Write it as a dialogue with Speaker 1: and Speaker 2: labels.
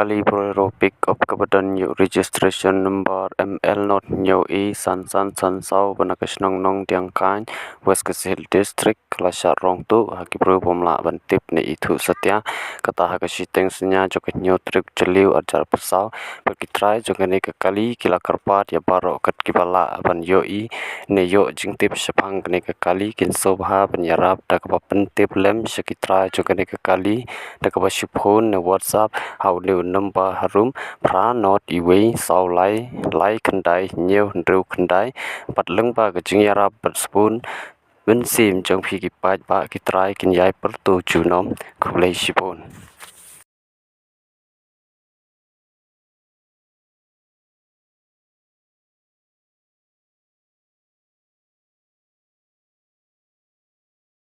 Speaker 1: kali pro pick up kebetulan yuk registration number ML not nyo e san sau benakas nong tiang kan West Kesihil District kelasar rong tu haki pro pomla bantip ne itu setia kata hakashi tengsnya joket nyo trip celiu ajar pesau bagi try jokane ke kali kila karpat ya baro kat kibala ban yo i ne yo jingtip sepang ne ke kali kin sobha penyarap dak pentip lem sekitra jokane ke kali dak phone ne WhatsApp hau leu number harum pra not iwei sau lai khandai nhiều reu khandai pat leng ba ga jing yara pat spoon ben sim jong phi ki pa ba ki trai kin yai per tu chu nom khulei sipon